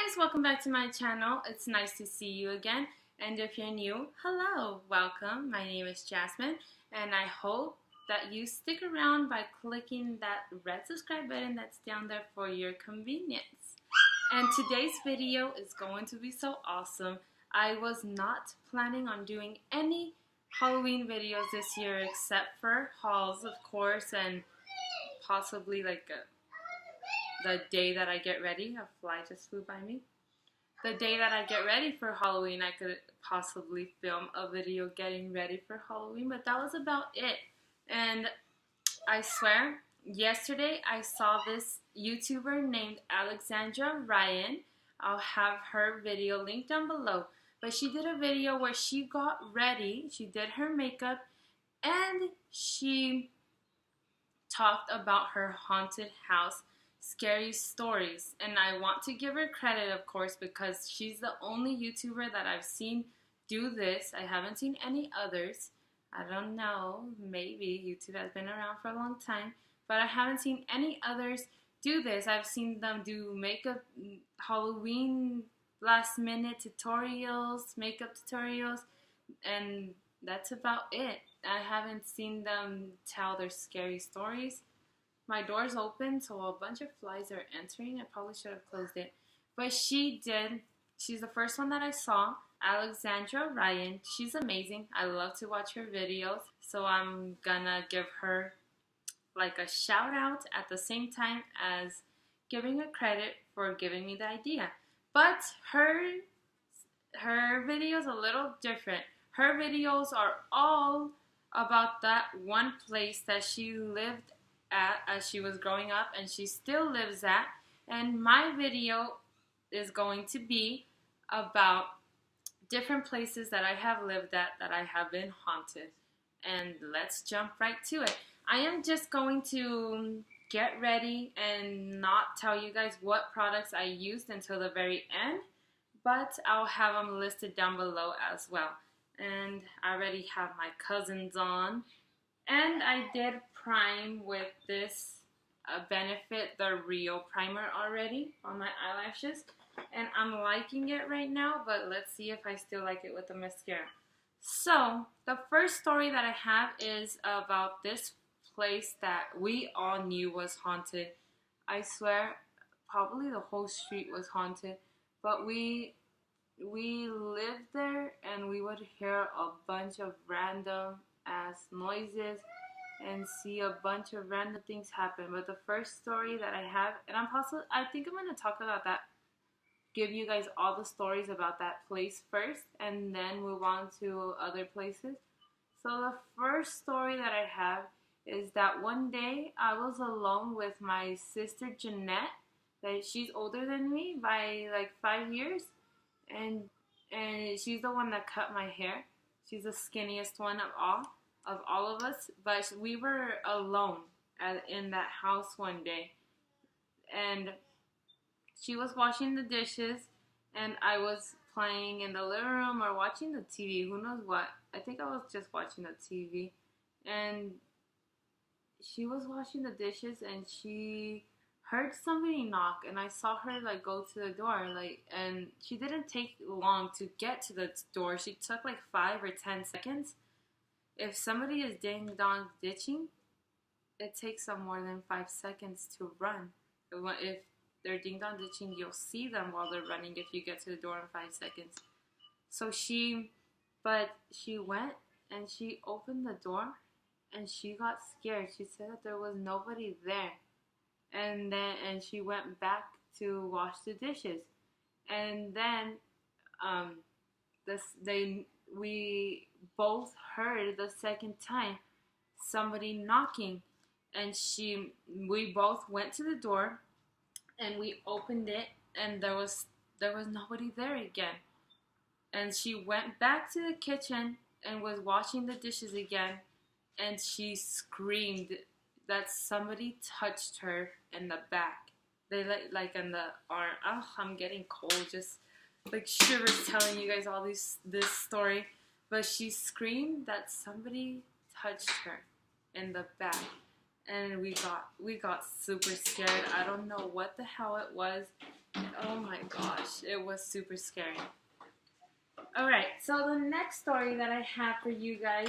guys, welcome back to my channel. It's nice to see you again, and if you're new, hello, welcome. My name is Jasmine, and I hope that you stick around by clicking that red subscribe button that's down there for your convenience. And today's video is going to be so awesome. I was not planning on doing any Halloween videos this year except for hauls, of course, and possibly like the day that I get ready. A fly just flew by me. The day that I get ready for Halloween, I could possibly film a video getting ready for Halloween, but that was about it. And I swear, yesterday I saw this YouTuber named Alexandra Ryan. I'll have her video linked down below. But she did a video where she got ready, she did her makeup, and she talked about her haunted house scary stories. And I want to give her credit, of course, because she's the only YouTuber that I've seen do this. I haven't seen any others. I don't know, maybe YouTube has been around for a long time, but I haven't seen any others do this. I've seen them do makeup, Halloween last minute tutorials, makeup tutorials, and that's about it. I haven't seen them tell their scary stories. My door's open, so a bunch of flies are entering. I probably should have closed it. But she did. She's the first one that I saw. Alexandra Ryan. She's amazing. I love to watch her videos. So I'm gonna give her like a shout out at the same time as giving her credit for giving me the idea. But her video's a little different. Her videos are all about that one place that she lived at as she was growing up and she still lives at, and my video is going to be about different places that I have lived at that I have been haunted. And let's jump right to it. I am just going to get ready and not tell you guys what products I used until the very end, but I'll have them listed down below as well. And I already have my cousins on, and I did prime with this Benefit the Real primer already on my eyelashes, and I'm liking it right now, but let's see if I still like it with the mascara. So the first story that I have is about this place that we all knew was haunted. I swear probably the whole street was haunted, but we lived there and we would hear a bunch of random ass noises and see a bunch of random things happen. But the first story that I have, and I think I'm going to talk about that, give you guys all the stories about that place first and then move on to other places. So the first story that I have is that one day I was alone with my sister Jeanette. That she's older than me by like 5 years, and she's the one that cut my hair. She's the skinniest one of all of us, but we were alone in that house one day, and she was washing the dishes, and I was playing in the living room or watching the TV, who knows what. I think I was just watching the TV, and she was washing the dishes, and she heard somebody knock, and I saw her like go to the door, and she didn't take long to get to the door. She took like 5 or 10 seconds. If somebody is ding-dong ditching, it takes them more than 5 seconds to run. If they're ding-dong ditching, you'll see them while they're running if you get to the door in 5 seconds. So she went and she opened the door and she got scared. She said that there was nobody there. And she went back to wash the dishes. And then we both heard the second time somebody knocking, and we both went to the door and we opened it, and there was nobody there again. And she went back to the kitchen and was washing the dishes again, and she screamed that somebody touched her in the back. They like in the arm. Oh, I'm getting cold just like shivers telling you guys all this story. But she screamed that somebody touched her in the back, and we got super scared. I don't know what the hell it was. Oh my gosh, it was super scary. Alright, so the next story that I have for you guys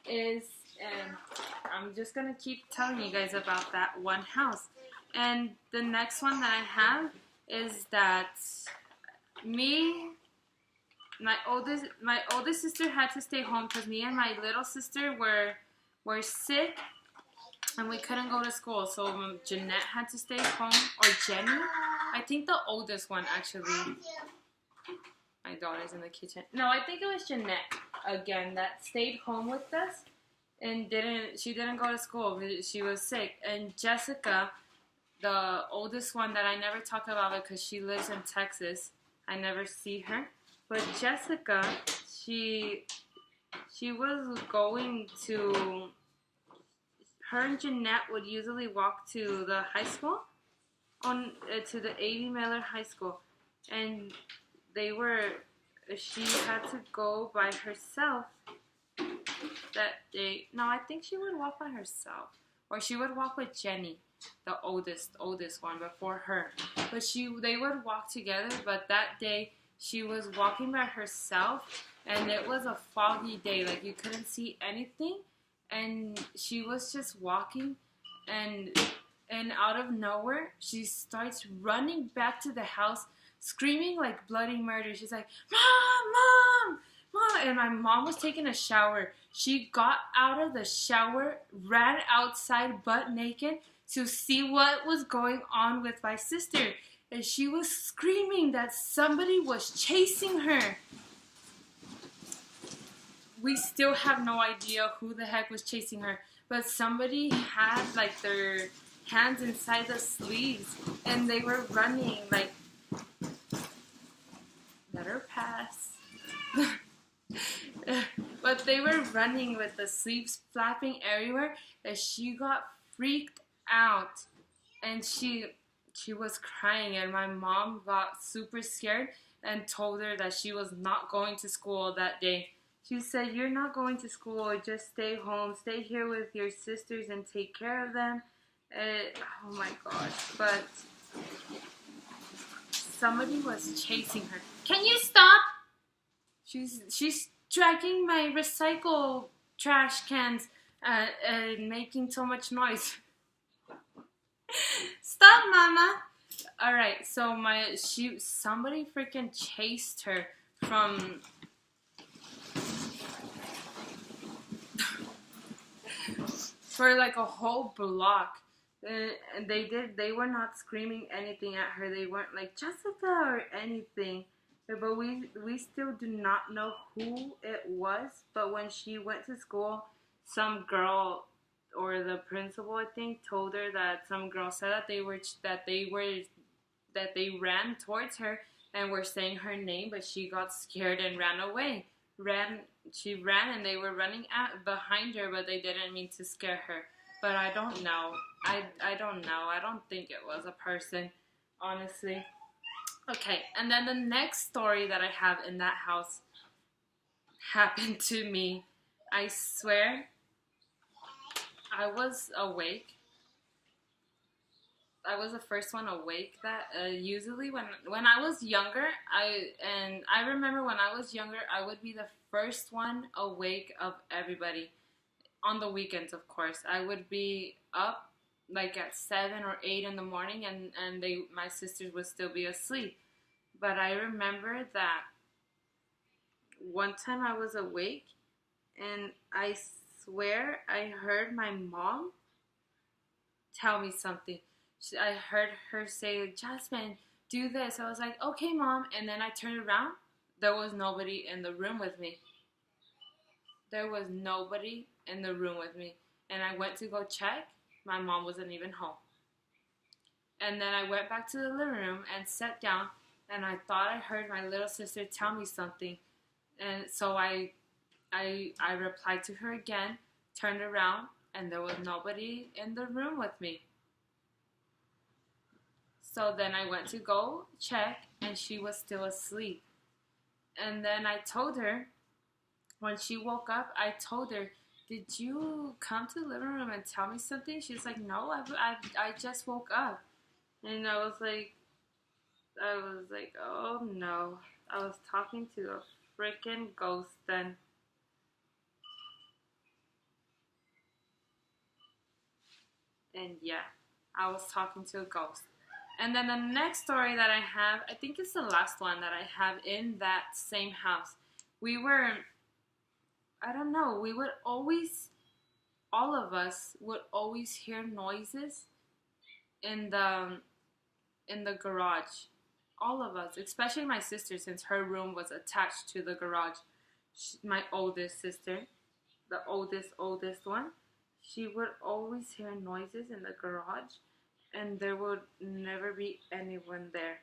is, and I'm just gonna keep telling you guys about that one house. And the next one that I have is that my oldest sister had to stay home because me and my little sister were sick and we couldn't go to school. So Jeanette had to stay home, or Jenny, I think the oldest one actually. My daughter's in the kitchen. No, I think it was Jeanette again that stayed home with us and she didn't go to school. She was sick. And Jessica, the oldest one that I never talk about because she lives in Texas. I never see her. But Jessica, she was going to, her and Jeanette would usually walk to the high school, to the A.B. Miller High School. And she had to go by herself that day. No, I think she would walk by herself. Or she would walk with Jenny, the oldest one before her. But they would walk together, but that day she was walking by herself and it was a foggy day. Like you couldn't see anything. And she was just walking and out of nowhere she starts running back to the house screaming like bloody murder. She's like, Mom! And my mom was taking a shower. She got out of the shower, ran outside butt naked to see what was going on with my sister. And she was screaming that somebody was chasing her. We still have no idea who the heck was chasing her. But somebody had like their hands inside the sleeves and they were running like, let her pass. But they were running with the sleeves flapping everywhere and she got freaked out and she was crying and my mom got super scared and told her that she was not going to school that day. She said, you're not going to school, just stay home, stay here with your sisters and take care of them. Oh my gosh, but somebody was chasing her. Can you stop? She's dragging my recycle trash cans and making so much noise. Stop, Mama. All right, so somebody freaking chased her from for like a whole block. And they were not screaming anything at her. They weren't like Jessica or anything. But we still do not know who it was. But when she went to school, some girl or the principal, I think, told her that some girl said that they ran towards her and were saying her name, but she got scared and ran away. She ran and they were running behind her, but they didn't mean to scare her. But I don't know. I don't know. I don't think it was a person, honestly. Okay, and then the next story that I have in that house happened to me. I swear, I was awake. I was the first one awake. That usually when I was younger, I remember when I was younger, I would be the first one awake of everybody. On the weekends, of course, I would be up like at 7 or 8 in the morning, and my sisters would still be asleep. But I remember that one time I was awake, and I swear I heard my mom tell me something. I heard her say, Jasmine, do this. I was like, okay, Mom. And then I turned around. There was nobody in the room with me. There was nobody in the room with me. And I went to go check. My mom wasn't even home. And then I went back to the living room and sat down. And I thought I heard my little sister tell me something. And so I replied to her again, turned around, and there was nobody in the room with me. So then I went to go check, and she was still asleep. And then I told her, when she woke up, I told her, did you come to the living room and tell me something? She's like, no, I just woke up. And I was like, I was like, oh no. I was talking to a freaking ghost then. And yeah, I was talking to a ghost. And then the next story that I have, I think it's the last one that I have in that same house. We were, I don't know, we would always, all of us would always hear noises in the garage. All of us, especially my sister, since her room was attached to the garage. My oldest sister, the oldest one, she would always hear noises in the garage, and there would never be anyone there.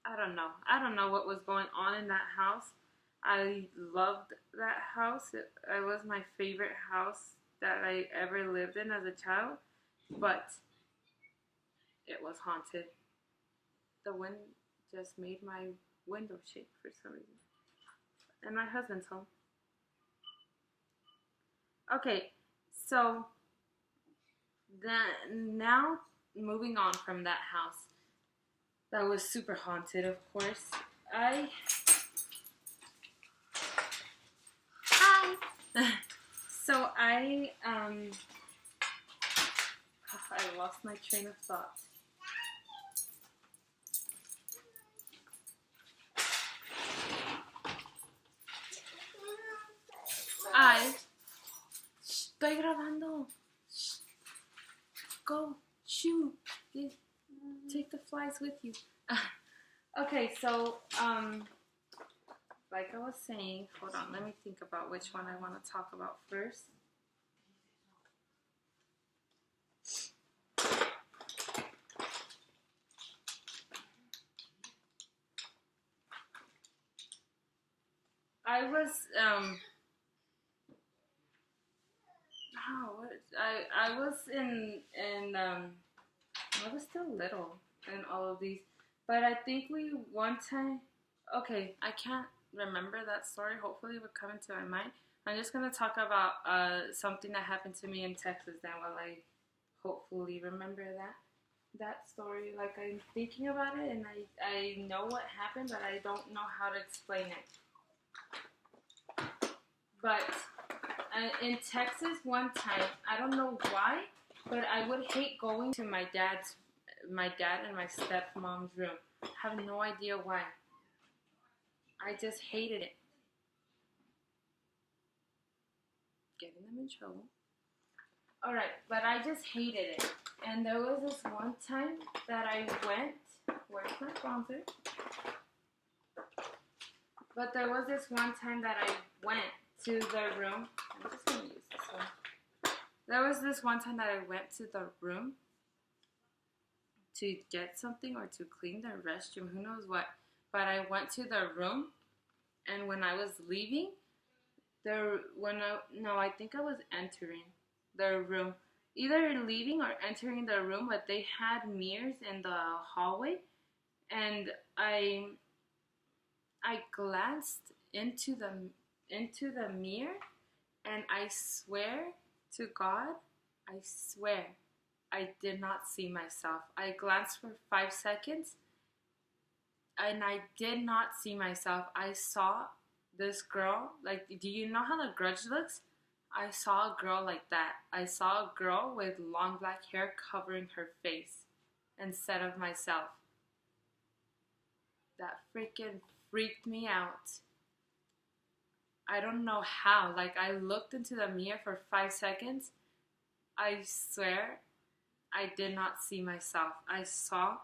I don't know what was going on in that house. I loved that house. It was my favorite house that I ever lived in as a child, but it was haunted. The wind just made my window shake for some reason. And my husband's home. Okay, so now moving on from that house that was super haunted, of course. Hi. So I lost my train of thought. Estoy grabando. Go, shoo. Take the flies with you. Okay, so, like I was saying, hold on, let me think about which one I want to talk about first. I was, I was I was still little in all of these, but I think we one time, okay, I can't remember that story. Hopefully it will come into my mind. I'm just going to talk about something that happened to me in Texas then while I hopefully remember that story. Like, I'm thinking about it and I know what happened, but I don't know how to explain it. But in Texas one time, I don't know why, but I would hate going to my dad and my stepmom's room. I have no idea why. I just hated it. Getting them in trouble. Alright, but I just hated it. And there was this one time that I went, where's my sponsor? But there was this one time that I went to the room. I'm just going to use this one. There was this one time that I went to the room to get something or to clean the restroom, who knows what. But I went to the room, and when I was leaving, I think I was entering the room. Either leaving or entering the room, but they had mirrors in the hallway, and I glanced into the mirror, and I swear to God, I swear, I did not see myself. I glanced for 5 seconds, and I did not see myself. I saw this girl, like, do you know how The Grudge looks? I saw a girl like that. I saw a girl with long black hair covering her face instead of myself. That freaking freaked me out. I don't know how. Like, I looked into the mirror for 5 seconds. I swear I did not see myself. I saw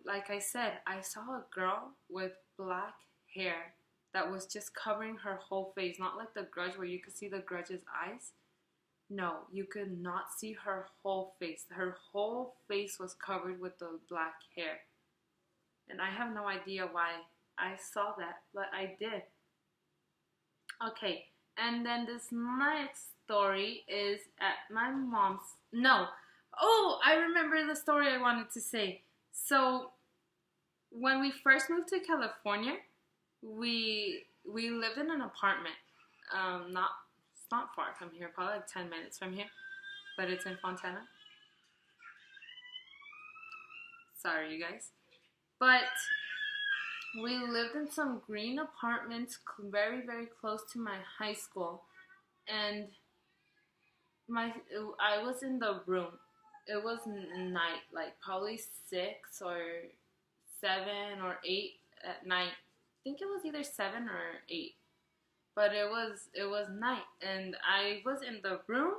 like I said, I saw a girl with black hair that was just covering her whole face. Not like The Grudge where you could see The Grudge's eyes. No, you could not see her whole face. Her whole face was covered with the black hair. And I have no idea why I saw that, but I did. Okay, and then this next story is at my mom's. No. Oh, I remember the story I wanted to say. So, when we first moved to California, we lived in an apartment. It's not far from here, probably like 10 minutes from here, but it's in Fontana. Sorry, you guys. But we lived in some green apartments very, very close to my high school. And I was in the room. It was night, like probably 6 or 7 or 8 at night. I think it was either 7 or 8. But it was night, and I was in the room,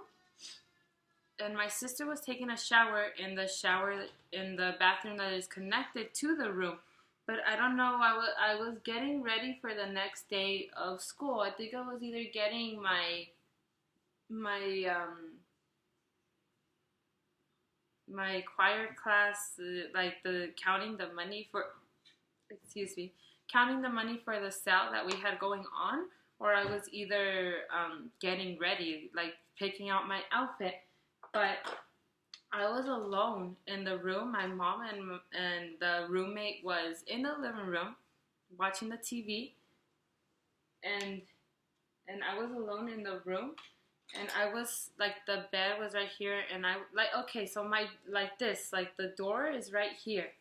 and my sister was taking a shower in the bathroom that is connected to the room. But I don't know, I was getting ready for the next day of school. I think I was either getting my choir class, like the counting the money for the sale that we had going on, or I was either getting ready, like picking out my outfit. But I was alone in the room. My mom and the roommate was in the living room watching the TV, and I was alone in the room. And I was, like, the bed was right here, and I, like, okay, so the door is right here.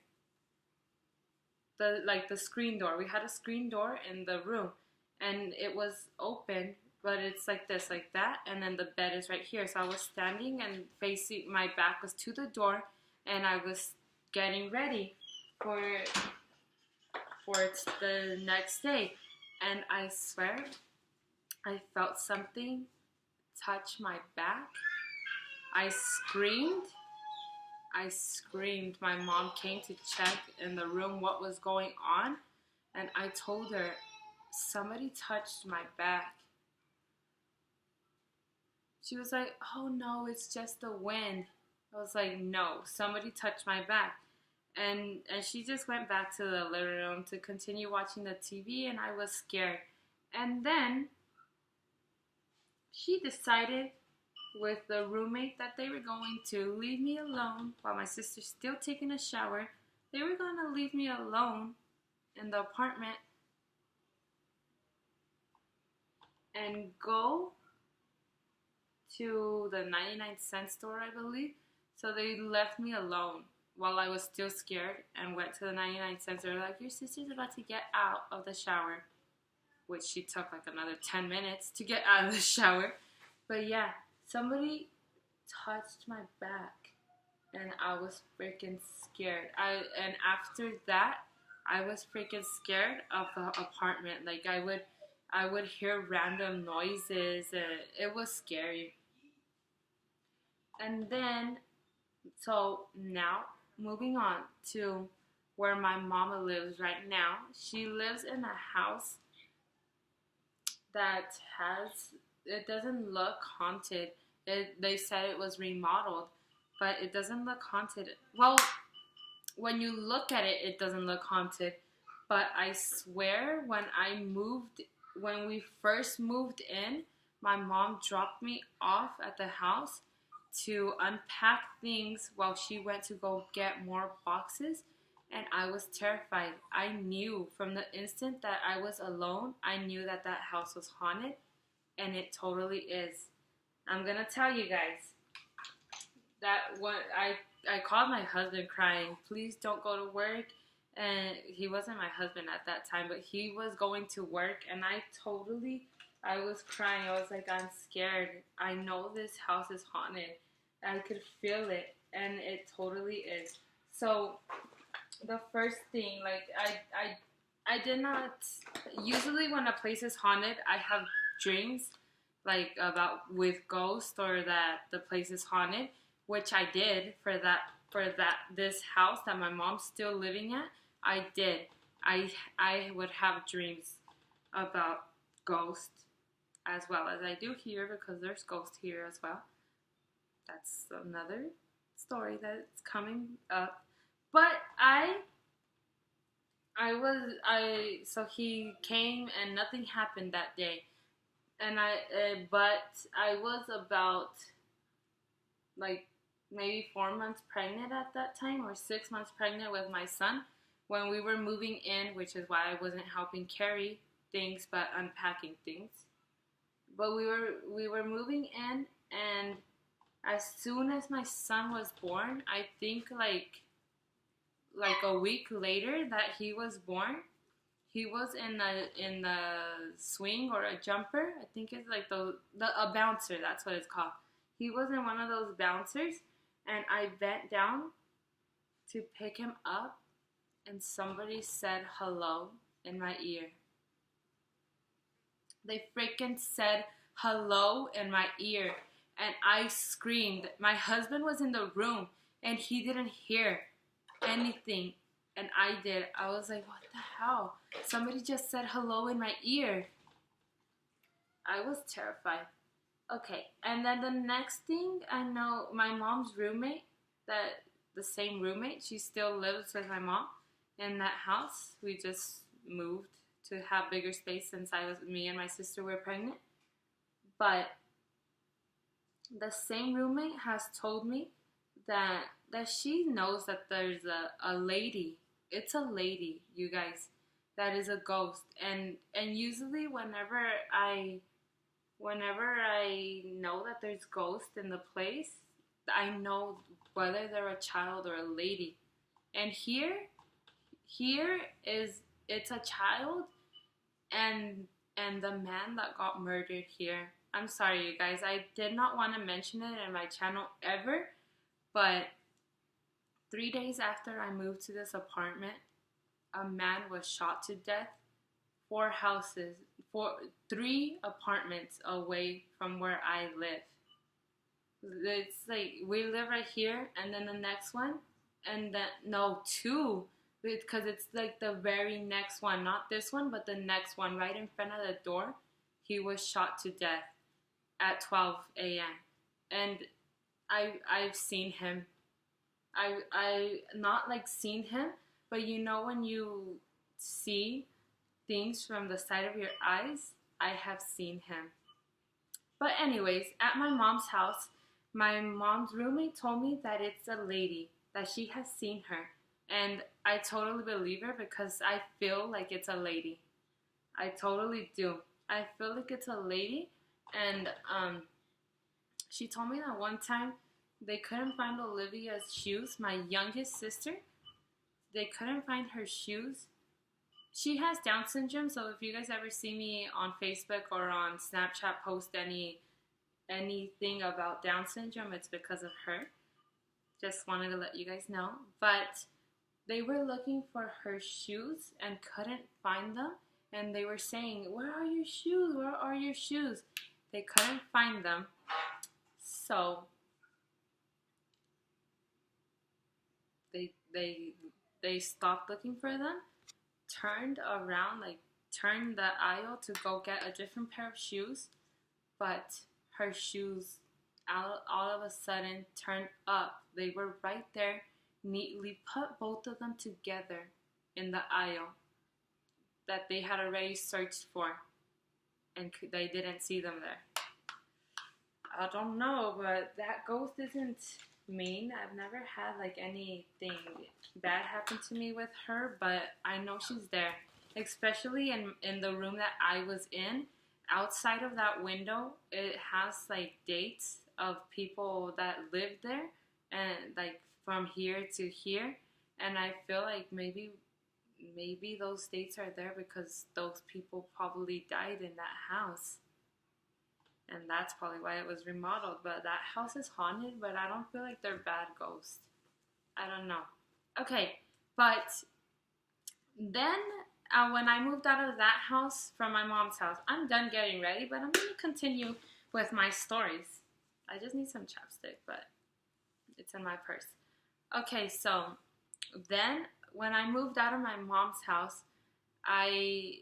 The screen door. We had a screen door in the room, and it was open, but it's like this, like that, and then the bed is right here. So I was standing and facing, my back was to the door, and I was getting ready for the next day. And I swear, I felt something touch my back. I screamed. My mom came to check in the room what was going on, and I told her, somebody touched my back. She was like, oh no, it's just the wind. I was like, no, somebody touched my back. And she just went back to the living room to continue watching the TV, and I was scared. And then she decided with the roommate that they were going to leave me alone while my sister's still taking a shower. They were going to leave me alone in the apartment and go to the 99-cent store, I believe. So they left me alone while I was still scared and went to the 99-cent store. Like, your sister's about to get out of the shower, which she took like another 10 minutes to get out of the shower. But yeah, somebody touched my back, and I was freaking scared. And after that, I was freaking scared of the apartment. Like, I would hear random noises, and it was scary. And then, so now, moving on to where my mama lives right now. She lives in a house that it doesn't look haunted. They said it was remodeled, but it doesn't look haunted. Well, when you look at it, it doesn't look haunted. But I swear, when we first moved in, my mom dropped me off at the house to unpack things while she went to go get more boxes. And I was terrified. I knew from the instant that I was alone, I knew that house was haunted. And it totally is. I'm going to tell you guys that I called my husband crying, please don't go to work. And he wasn't my husband at that time, but he was going to work. And I was crying. I was like, I'm scared. I know this house is haunted. I could feel it. And it totally is. So the first thing, like, I did not, usually when a place is haunted, I have dreams, like, about with ghosts, or that the place is haunted, which I did for this house that my mom's still living at. I did. I would have dreams about ghosts, as well as I do here, because there's ghosts here as well. That's another story that's coming up. But so he came and nothing happened that day. And but I was about, like, maybe 4 months pregnant at that time, or 6 months pregnant with my son, when we were moving in, which is why I wasn't helping carry things, but unpacking things. But we were moving in, and as soon as my son was born, I think like a week later that he was born, he was in the swing or a jumper. I think it's like a bouncer. That's what it's called. He was in one of those bouncers, and I bent down to pick him up, and somebody said hello in my ear. They freaking said hello in my ear, and I screamed. My husband was in the room, and he didn't hear anything, and I did. I was like, what the hell? Somebody just said hello in my ear. I was terrified. Okay, and then the next thing I know, my mom's roommate, the same roommate, she still lives with my mom in that house. We just moved to have bigger space since me and my sister were pregnant. But the same roommate has told me that she knows that there's a lady. It's a lady, you guys, that is a ghost. And usually whenever I know that there's ghosts in the place, I know whether they're a child or a lady. And here it's a child and the man that got murdered here. I'm sorry, you guys. I did not want to mention it in my channel ever, but 3 days after I moved to this apartment, a man was shot to death 3 apartments away from where I live. It's like we live right here, and then the next one, and then no, 2, because it's like the very next one, not this one, but the next one, right in front of the door. He was shot to death at 12 a.m. and I've seen him. I not like seen him, but you know when you see things from the side of your eyes, I have seen him. But anyways, at my mom's house, my mom's roommate told me that it's a lady, that she has seen her. And I totally believe her because I feel like it's a lady. I totally do. I feel like it's a lady. And she told me that one time they couldn't find Olivia's shoes, my youngest sister. They couldn't find her shoes. She has Down syndrome, so if you guys ever see me on Facebook or on Snapchat post anything about Down syndrome, it's because of her. Just wanted to let you guys know. But they were looking for her shoes and couldn't find them. And they were saying, where are your shoes? Where are your shoes? They couldn't find them. So they stopped looking for them, turned around, like turned the aisle to go get a different pair of shoes, but her shoes all of a sudden turned up. They were right there, neatly put both of them together in the aisle that they had already searched for, and they didn't see them there. I don't know, but that ghost isn't mean. I've never had like anything bad happen to me with her, but I know she's there, especially in the room that I was in. Outside of that window, it has like dates of people that lived there, and like from here to here, and I feel like maybe those dates are there because those people probably died in that house. And that's probably why it was remodeled. But that house is haunted, but I don't feel like they're bad ghosts. I don't know. Okay, but then when I moved out of that house from my mom's house, I'm done getting ready, but I'm going to continue with my stories. I just need some chapstick, but it's in my purse. Okay, so then when I moved out of my mom's house, I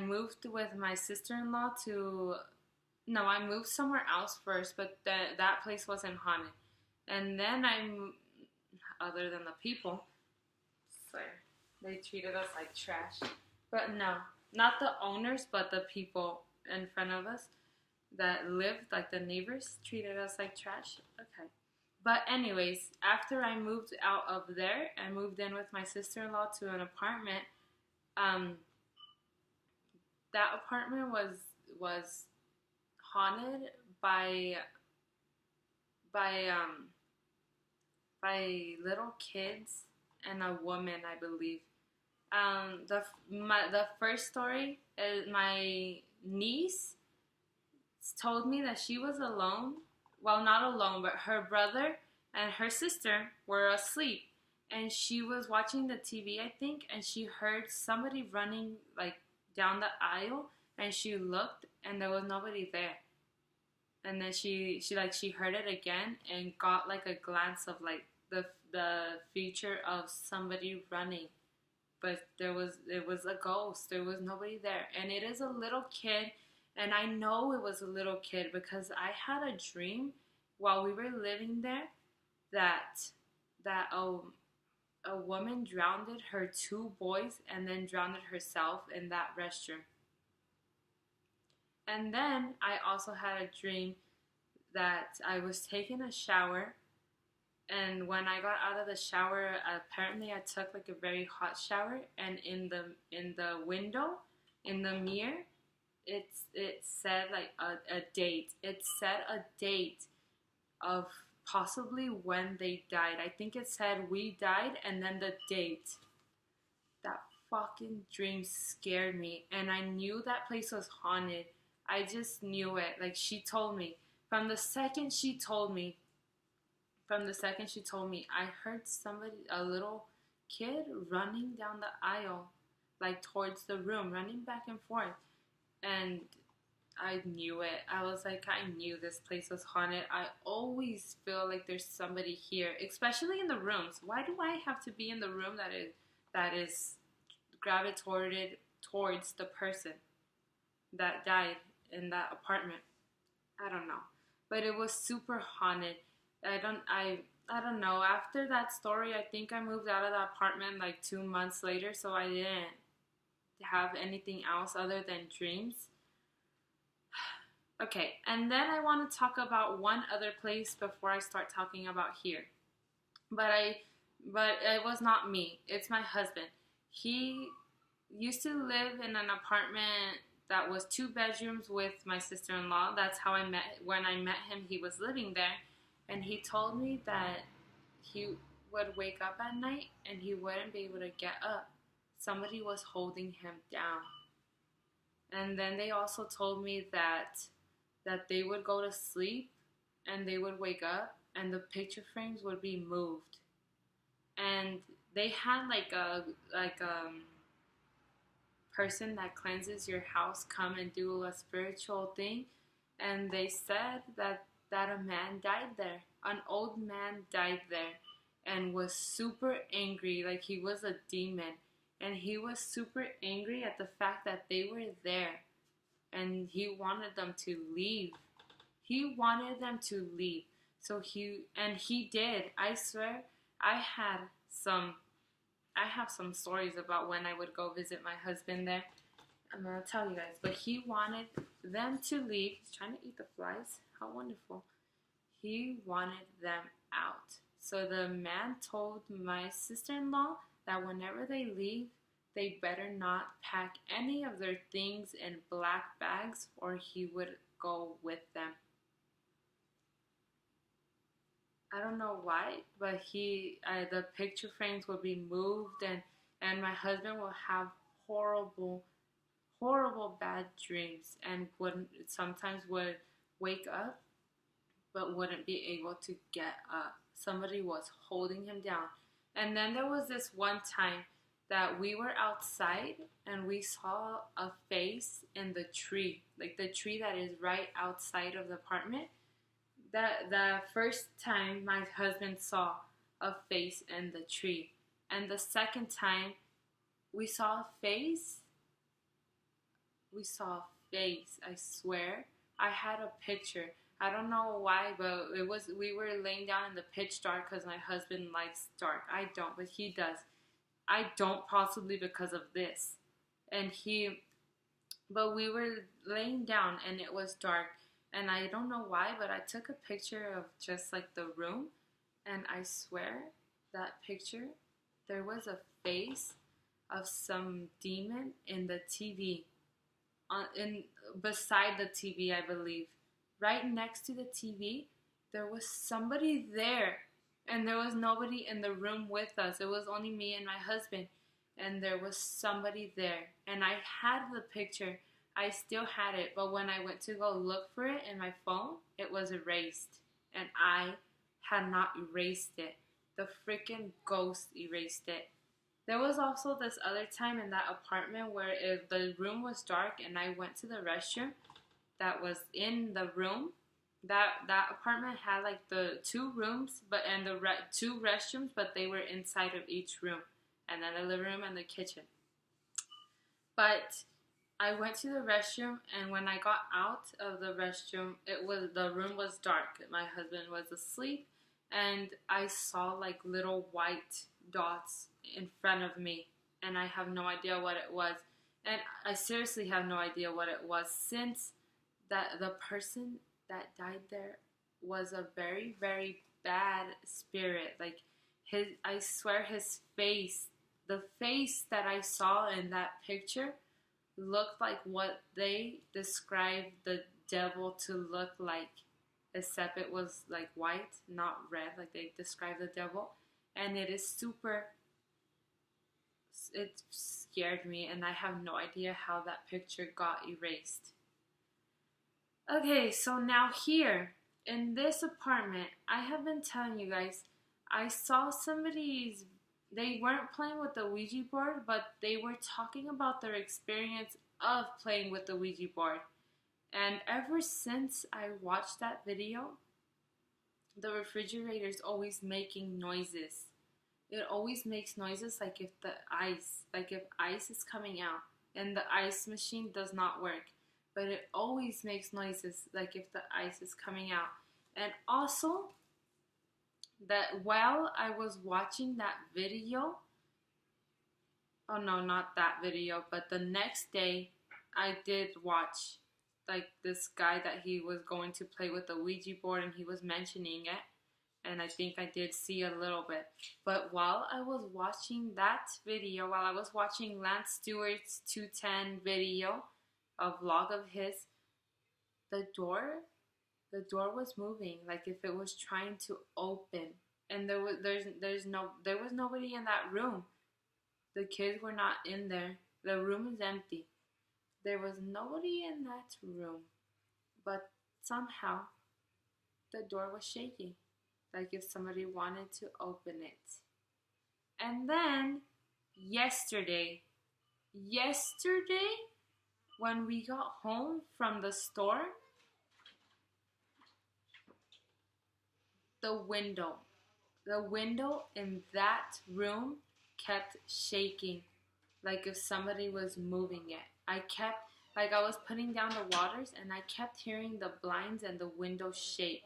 moved with my sister-in-law to... No, I moved somewhere else first, but that place wasn't haunted. And then other than the people, so they treated us like trash. But no, not the owners, but the people in front of us that lived, like the neighbors, treated us like trash. Okay. But anyways, after I moved out of there, I moved in with my sister-in-law to an apartment. That apartment was haunted by little kids and a woman, I believe. The first story is my niece told me that she was alone. Well, not alone, but her brother and her sister were asleep, and she was watching the TV, I think, and she heard somebody running like down the aisle, and she looked, and there was nobody there. And then she heard it again and got like a glance of like the feature of somebody running, but it was a ghost. There was nobody there, and it is a little kid, and I know it was a little kid because I had a dream while we were living there that a woman drowned her two boys and then drowned herself in that restroom. And then I also had a dream that I was taking a shower, and when I got out of the shower, apparently I took like a very hot shower, and in the window, in the mirror, it said like a date. It said a date of possibly when they died. I think it said we died and then the date. That fucking dream scared me, and I knew that place was haunted. I just knew it. Like, she told me. From the second she told me, I heard somebody, a little kid, running down the aisle, like towards the room, running back and forth. And I knew it. I was like, I knew this place was haunted. I always feel like there's somebody here, especially in the rooms. Why do I have to be in the room that is gravitated towards the person that died in that apartment? I don't know. But it was super haunted. I don't know. After that story, I think I moved out of the apartment like 2 months later, so I didn't have anything else other than dreams. Okay, and then I want to talk about one other place before I start talking about here. But it was not me. It's my husband. He used to live in an apartment that was 2 bedrooms with my sister-in-law. That's how when I met him, he was living there. And he told me that he would wake up at night and he wouldn't be able to get up. Somebody was holding him down. And then they also told me that they would go to sleep and they would wake up and the picture frames would be moved. And they had like a person that cleanses your house come and do a spiritual thing, and they said that a man died there. An old man died there and was super angry, like he was a demon, and he was super angry at the fact that they were there, and he wanted them to leave. So he did. I swear, I have some stories about when I would go visit my husband there. I'm going to tell you guys. But he wanted them to leave. He's trying to eat the flies. How wonderful. He wanted them out. So the man told my sister-in-law that whenever they leave, they better not pack any of their things in black bags or he would go with them. I don't know why, but the picture frames would be moved, and my husband will have horrible bad dreams, and sometimes would wake up but wouldn't be able to get up. Somebody was holding him down. And then there was this one time that we were outside and we saw a face in the tree, like the tree that is right outside of the apartment. The first time my husband saw a face in the tree, and the second time we saw a face. I swear. I had a picture. I don't know why, but we were laying down in the pitch dark because my husband likes dark. I don't, but he does. I don't, possibly because of this. But we were laying down and it was dark. And I don't know why, but I took a picture of just like the room. And I swear, that picture, there was a face of some demon in the TV. Beside the TV, I believe. Right next to the TV, there was somebody there. and there was nobody in the room with us. It was only me and my husband, and there was somebody there. And I had the picture. I still had it, but when I went to go look for it in my phone, it was erased, and I had not erased it. The freaking ghost erased it. There was also this other time in that apartment where the room was dark, and I went to the restroom that was in the room. That apartment had like the two rooms, and the two restrooms, but they were inside of each room, and then the living room and the kitchen. But I went to the restroom, and when I got out of the restroom, the room was dark. My husband was asleep, and I saw like little white dots in front of me, and I have no idea what it was. And I seriously have no idea what it was, since that the person that died there was a very, very bad spirit. Like I swear his face, the face that I saw in that picture looked like what they described the devil to look like, except it was like white, not red, like they described the devil. And it scared me, and I have no idea how that picture got erased. Okay, so now here in this apartment, I have been telling you guys, I saw they weren't playing with the Ouija board, but they were talking about their experience of playing with the Ouija board. And ever since I watched that video, the refrigerator's always making noises. It always makes noises like if ice is coming out, and the ice machine does not work. But it always makes noises like if the ice is coming out. And also, that while I was watching that video, oh no, not that video, but the next day, I did watch like this guy that he was going to play with the Ouija board, and he was mentioning it. And I think I did see a little bit. But while I was watching that video, while I was watching Lance Stewart's 210 video, a vlog of his, the door was moving like if it was trying to open, and there was nobody in that room. The kids were not in there. The room is empty. There was nobody in that room, but somehow the door was shaking like if somebody wanted to open it. And then yesterday when we got home from the store, the window in that room kept shaking like if somebody was moving it. I was putting down the waters, and I kept hearing the blinds and the window shake.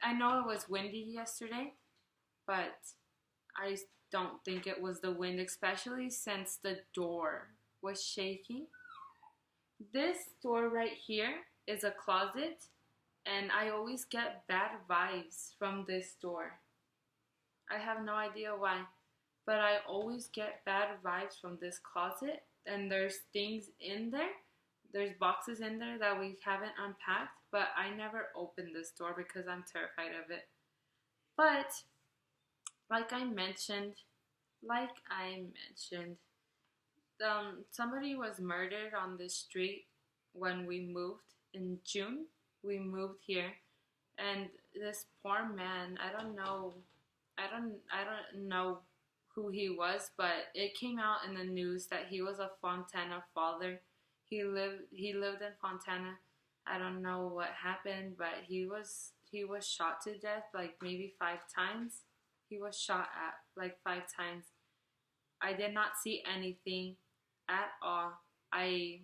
I know it was windy yesterday, but I don't think it was the wind, especially since the door was shaking. This door right here is a closet, and I always get bad vibes from this door. I have no idea why, but I always get bad vibes from this closet, and there's things in there. There's boxes in there that we haven't unpacked, but I never opened this door because I'm terrified of it. But like I mentioned, somebody was murdered on this street when we moved in June. We moved here, and this poor man, I don't know who he was, but it came out in the news that he was a Fontana father. He lived in Fontana. I don't know what happened, but he was shot to death like maybe 5 times. He was shot at like 5 times. I did not see anything at all. I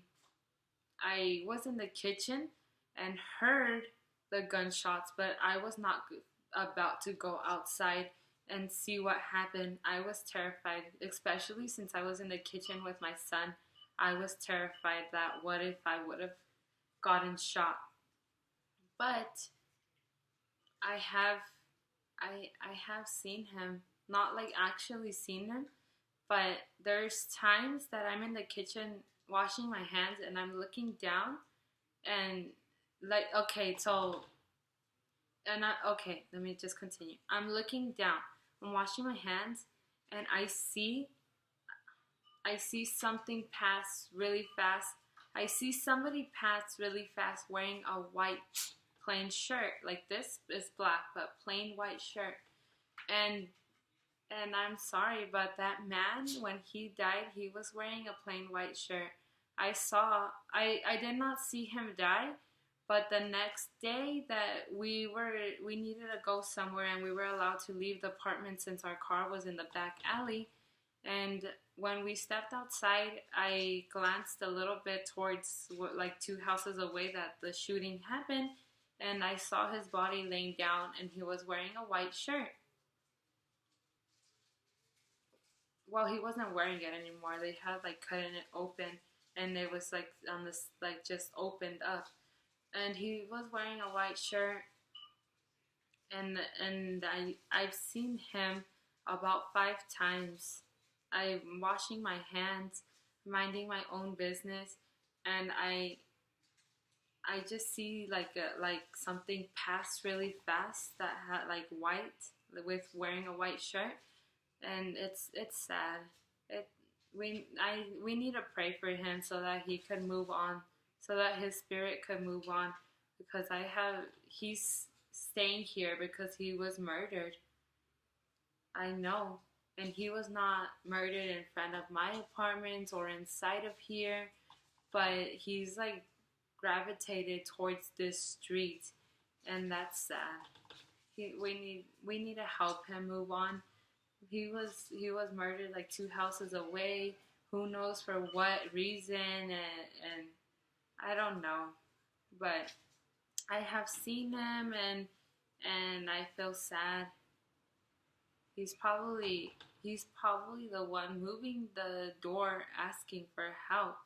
was in the kitchen and heard the gunshots, but I was not about to go outside and see what happened. I was terrified, especially since I was in the kitchen with my son. I was terrified that what if I would have gotten shot. But I have seen him, not like actually seen him, but there's times that I'm in the kitchen washing my hands and I'm looking down, and like, okay, so Okay, let me just continue. I'm looking down. I'm washing my hands, and I see something pass really fast. I see somebody pass really fast wearing a white plain shirt. Like this is black, but plain white shirt. And and I'm sorry, but that man, when he died, he was wearing a plain white shirt. I did not see him die, but the next day that we needed to go somewhere and we were allowed to leave the apartment since our car was in the back alley. And when we stepped outside, I glanced a little bit towards like two houses away that the shooting happened, and I saw his body laying down, and he was wearing a white shirt. Well, he wasn't wearing it anymore. They had like cutting it open, and it was like on this like just opened up, and he was wearing a white shirt, and I've seen him about 5 times. I'm washing my hands, minding my own business, and I just see like something pass really fast that had like white with wearing a white shirt, and it's sad. It we need to pray for him so that he could move on, so that his spirit could move on, because he's staying here because he was murdered. I know, and he was not murdered in front of my apartment or inside of here, but he's like gravitated towards this street, and that's sad. We need to help him move on. He was murdered like two houses away. Who knows for what reason, and I don't know. But I have seen him, and I feel sad. He's probably the one moving the door asking for help.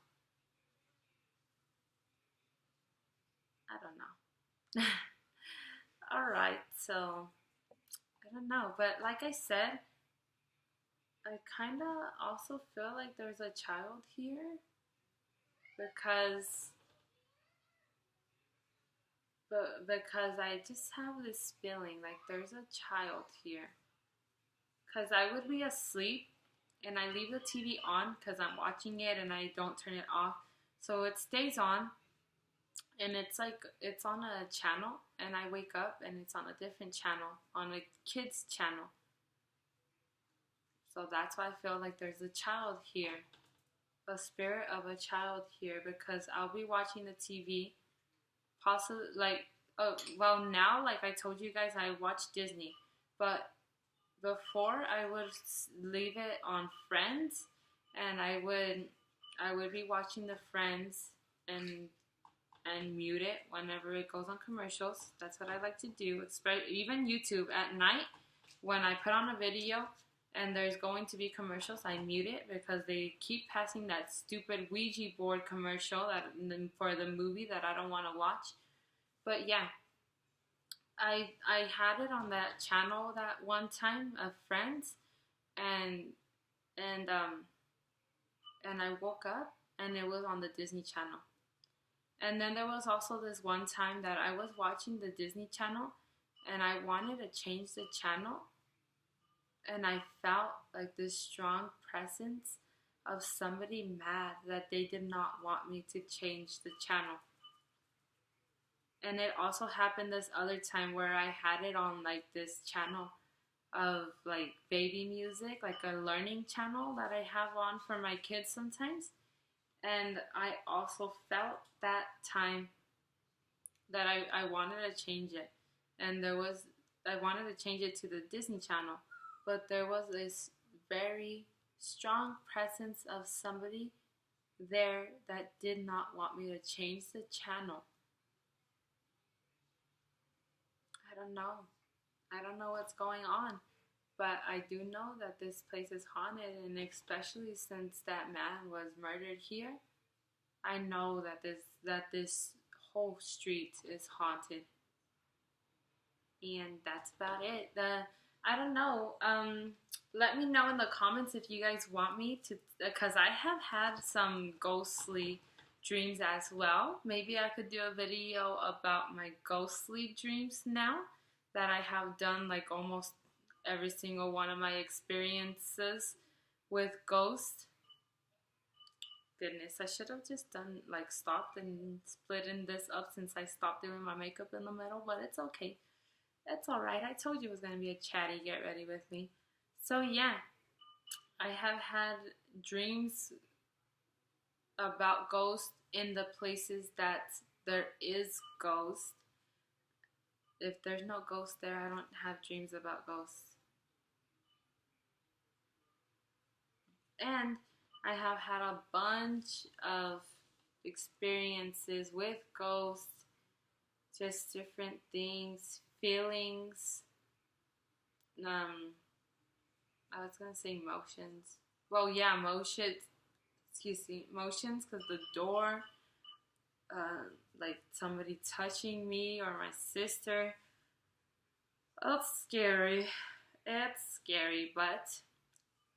I don't know. All right, so I don't know, but like I said, I kind of also feel like there's a child here because because I just have this feeling like there's a child here. Because I would be asleep and I leave the TV on because I'm watching it and I don't turn it off. So it stays on, and it's like it's on a channel, and I wake up and it's on a different channel, on a kids channel. So that's why I feel like there's a child here, a spirit of a child here, because I'll be watching the TV, possibly like, well, now, like I told you guys, I watch Disney, but before I would leave it on Friends, and I would be watching the Friends and mute it whenever it goes on commercials. That's what I like to do. Even YouTube at night, when I put on a video and there's going to be commercials, I mute it because they keep passing that stupid Ouija board commercial for the movie that I don't want to watch. But yeah, I had it on that channel that one time of Friends, and and um and I woke up and it was on the Disney Channel. And then there was also this one time that I was watching the Disney Channel and I wanted to change the channel, and I felt like this strong presence of somebody mad that they did not want me to change the channel. And it also happened this other time where I had it on like this channel of like baby music, like a learning channel that I have on for my kids sometimes. And I also felt that time that I wanted to change it. And I wanted to change it to the Disney Channel. But there was this very strong presence of somebody there that did not want me to change the channel. I don't know. I don't know what's going on. But I do know that this place is haunted, and especially since that man was murdered here, I know that this whole street is haunted. And that's about it. I don't know. Let me know in the comments if you guys want me to, because I have had some ghostly dreams as well. Maybe I could do a video about my ghostly dreams now. that I have done like almost every single one of my experiences with ghosts. Goodness, I should have just done like stopped and splitting this up since I stopped doing my makeup in the middle, but it's okay. It's alright. I told you it was going to be a chatty get ready with me. So yeah, I have had dreams about ghosts in the places that there is ghosts. If there's no ghost there, I don't have dreams about ghosts. And I have had a bunch of experiences with ghosts, just different things, feelings. I was gonna say motions. Well, yeah, motions. Excuse me, motions, because the door, like somebody touching me or my sister. It's scary. It's scary, but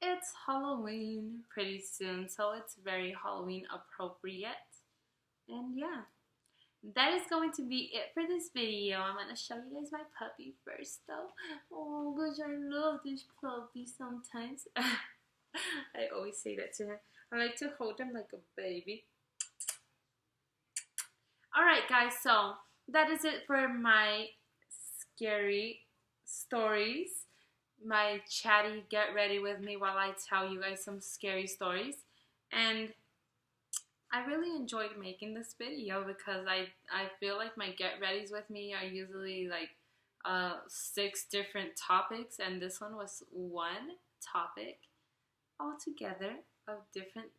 it's Halloween pretty soon, so it's very Halloween appropriate. And yeah, that is going to be it for this video. I'm going to show you guys my puppy first though. Oh gosh, I love this puppy sometimes. I always say that to him. I like to hold him like a baby. Alright guys, so that is it for my scary stories. My chatty get ready with me while I tell you guys some scary stories. And I really enjoyed making this video because I feel like my get readies with me are usually like 6 different topics, and this one was one topic altogether of different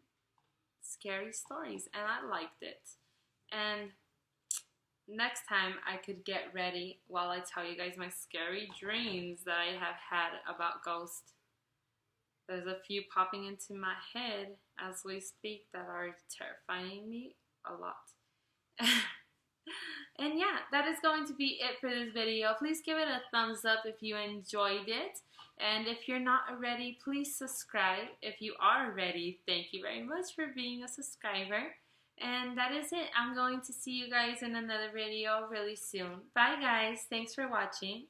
scary stories, and I liked it. And next time I could get ready while I tell you guys my scary dreams that I have had about ghosts. There's a few popping into my head as we speak that are terrifying me a lot. And yeah, that is going to be it for this video. Please give it a thumbs up if you enjoyed it. And if you're not already, please subscribe. If you are already, thank you very much for being a subscriber. And that is it. I'm going to see you guys in another video really soon. Bye guys. Thanks for watching.